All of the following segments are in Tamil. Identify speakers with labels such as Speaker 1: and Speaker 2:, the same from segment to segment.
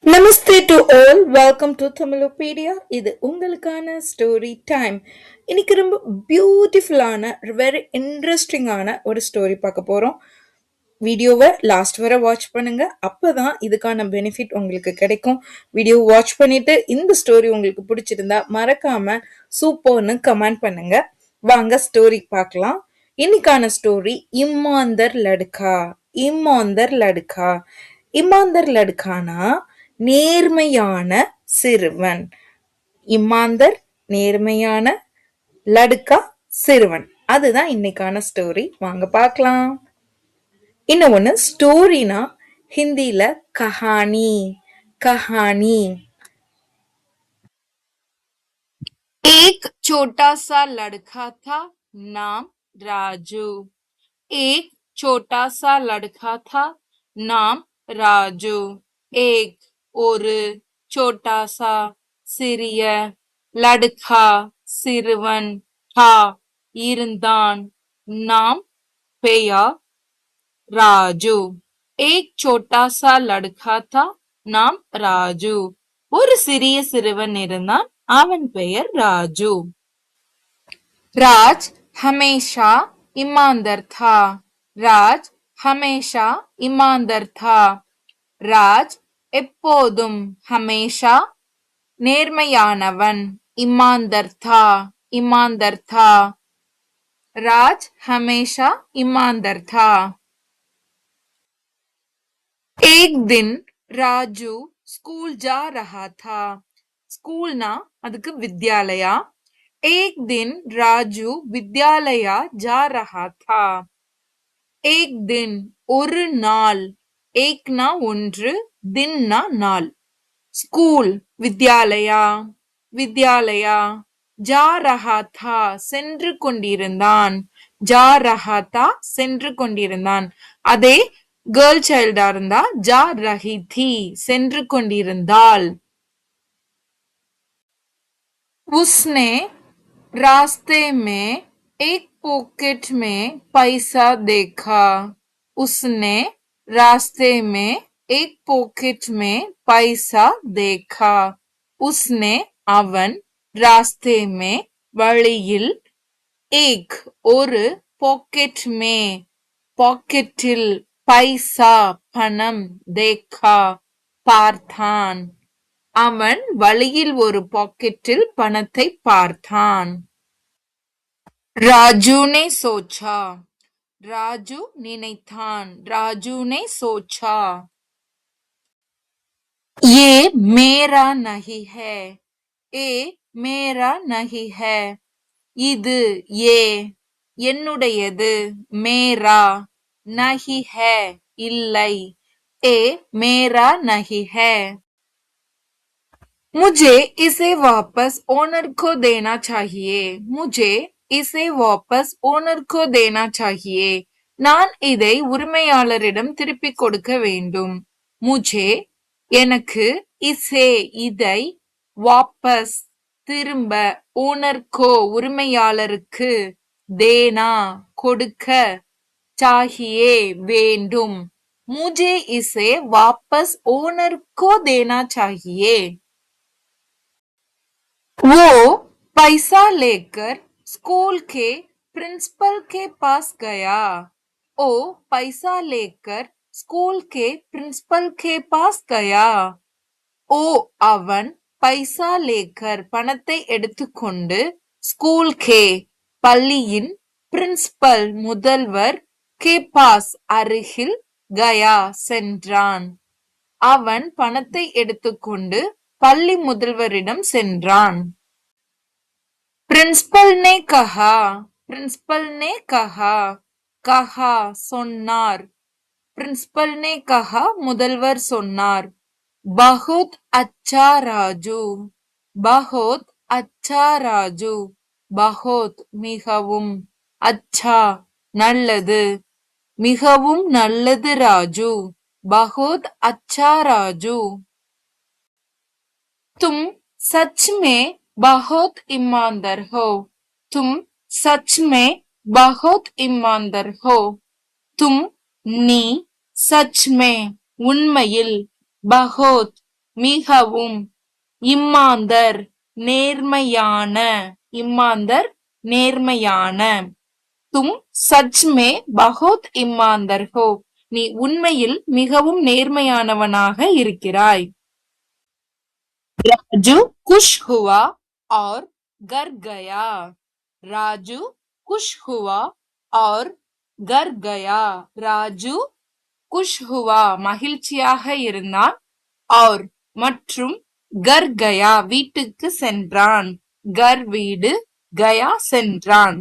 Speaker 1: Namaste to all, welcome to Tamilopedia. இது உங்களுக்கான ஸ்டோரி டைம். இன்னைக்கு ரொம்ப பியூட்டிஃபுல்லான வெரி இன்ட்ரெஸ்டிங்கான ஒரு ஸ்டோரி பார்க்க போகிறோம். வீடியோவை லாஸ்ட் வரை வாட்ச் பண்ணுங்க, அப்பதான் இதுக்கான பெனிஃபிட் உங்களுக்கு கிடைக்கும். வீடியோ வாட்ச் பண்ணிட்டு இந்த ஸ்டோரி உங்களுக்கு பிடிச்சிருந்தா மறக்காம சூப்பர்னு கமெண்ட் பண்ணுங்க. வாங்க ஸ்டோரி பார்க்கலாம். இன்னைக்கான ஸ்டோரி இம்மாந்தர் லடுக்கா. இம்மாந்தர் லடுக்கா. இமாந்தர் லடுக்கானா நேர்மையான சிறுவன். இமாந்தர் நேர்மையான, லடுக்கா சிறுவன். அதுதான் இன்னைக்கான ஸ்டோரி. வாங்க பார்க்கலாம். இன்னொன்னு ஸ்டோரினா ஹிந்தில கஹானி. கஹானி. एक छोटा सा लड़का था, नाम राजू. एक छोटा सा लड़का था, नाम राजू. एक ஒரு छोटा सा சிறிய, லடுக்கா சிறுவன், தா இருந்தான், நாம் பெயர் ராஜு. एक छोटा सा लड़का था, नाम राजू. ஒரு சிறிய சிறுவன் இருந்தான், அவன் பெயர் ராஜு. राज हमेशा ईमानदार था. राज हमेशा ईमानदार था. राज எப்போதும் ஹமேஷா நேர்மையானவன். ईमानदार था. ईमानदार था. राज हमेशा ईमानदार था. एक दिन राजू स्कूल जा रहा था. स्कूलना அதுக்கு विद्यालया. एक दिन राजू विद्यालया जा रहा था. एक दिन ஒரு நாள், ஏக்னா ஒன்று, தின்னா நாள். ஸ்கூல் வித்யாலயா. வித்யாலயா. ஜா ரஹா தா சென்று கொண்டிருந்தான். ஜா ரஹா தா சென்று கொண்டிருந்தான். அதே கேர்ள் சைல்டா இருந்தா ஜா ரஹி தி சென்று கொண்டிருந்தாள். उसने रास्ते में एक पॉकेट में पैसा देखा. उसने रास्ते में एक पॉकेट में पैसा देखा. उसने அவன் रास्ते में வழியில், एक ஒரு पॉकेट में பாக்கெட்டில், பைசா பணம், देखा பார்த்தான். அவன் வழியில் ஒரு பாக்கெட்டில் பணத்தை பார்த்தான். ராஜு ने सोचा. ராஜு நினைத்தான். ராஜு ने सोचा. ये मेरा नहीं है. ஏ மேரா நஹி ஹே. இது ஏ என்னுடையது. மேரா நஹி ஹே இல்லை. ஏ மேரா நஹி ஹே. मुझे इसे वापस ओनर को देना चाहिए. मुझे इसे वापस ओनर को देना चाहिए. நான் இதை உரிமையாளரிடம் திருப்பிக் கொடுக்க வேண்டும். मुझे எனக்கு, இசே இதை, வாபஸ் திரும்ப, ஓனர் கோ உரிமையாளருக்கு, தேனா கொடுக்க, சாஹியே வேண்டும். मुझे इसे वापस ओनर को देना चाहिए. वो पैसा लेकर स्कूल के प्रिंसिपल के पास गया. ओ पैसा लेकर स्कूल के प्रिंसिपल के पास गया. ஓ அவன், பைசா லேக்கர் பணத்தை எடுத்துக்கொண்டு, ஸ்கூல் கே பள்ளியின், பிரின்சிபல் முதல்வர், கே பாஸ் அருகில், கயா சென்றான். அவன் பணத்தை எடுத்துக்கொண்டு பள்ளி முதல்வரிடம் சென்றான். பிரின்சிபல் நே கஹா. பிரின்சிபல் நே கஹா. கஹா சொன்னார். பிரின்சிபல் நே கஹா முதல்வர் சொன்னார். बहुत अच्छा राजू. बहुत अच्छा राजू. बहुत மிகவும், अच्छा நல்லது, மிகவும் நல்லது ராஜு. बहुत अच्छा राजू. तुम सच में बहुत ईमानदार हो. तुम सच में बहुत ईमानदार हो. तुम நீ, सच में உண்மையில், बहुत மிகவும். இம்மாந்தர் நேர்மையான. இம்மாந்தர் நேர்மையான. தும் சச் மே பஹுத் இம்மாந்தர் ஹோ. நீ உண்மையில் மிகவும் நேர்மையானவனாக இருக்கிறாய். ராஜு குஷ் ஹுவா और घर गया. ராஜு குஷ் ஹுவா और घर गया. ராஜு குஷ் ஹுவா மகிழ்ச்சியாக இருந்தான். और மற்றும் கர் கயா வீட்டுக்கு சென்றான். கர் வீடு, கயா சென்றான்.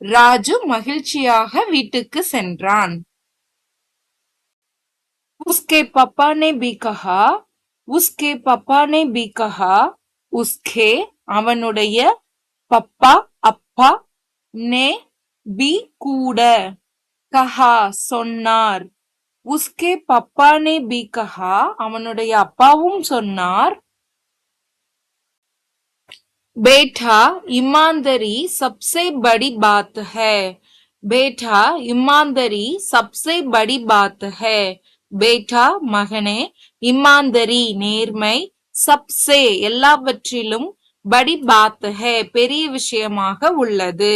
Speaker 1: ராஜு மகிழ்ச்சியாக வீட்டுக்கு சென்றான். उसके पापा ने भी कहा. उसके पापा ने भी कहा. उसके அவனுடைய பப்பா அப்பா நே பி கூட கஹா சொன்னார். உஸ்கே பப்பா நே பி கஹா அவனுடைய அப்பாவும் சொன்னார். बेटा ईमानदारी सबसे बड़ी बात है. बेटा ईमानदारी सबसे बड़ी बात है. बेटा மகனே, ईमानदारी நேர்மை, सबसे எல்லாவற்றிலும், बड़ी बात है பெரிய விஷயமாக உள்ளது.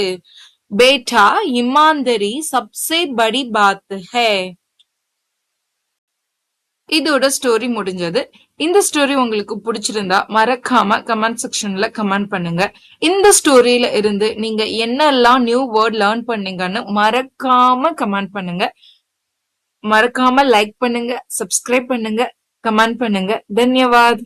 Speaker 1: बेटा ईमानदारी सबसे बड़ी बात है. இதோட ஸ்டோரி முடிஞ்சது. இந்த ஸ்டோரி உங்களுக்கு பிடிச்சிருந்தா மறக்காம கமெண்ட் செக்ஷன்ல கமெண்ட் பண்ணுங்க. இந்த ஸ்டோரியில இருந்து நீங்க என்னெல்லாம் நியூ வேர்ட் லேர்ன் பண்ணீங்கன்னு மறக்காம கமெண்ட் பண்ணுங்க. மறக்காம லைக் பண்ணுங்க, சப்ஸ்கிரைப் பண்ணுங்க, கமெண்ட் பண்ணுங்க. தன்யவாத்.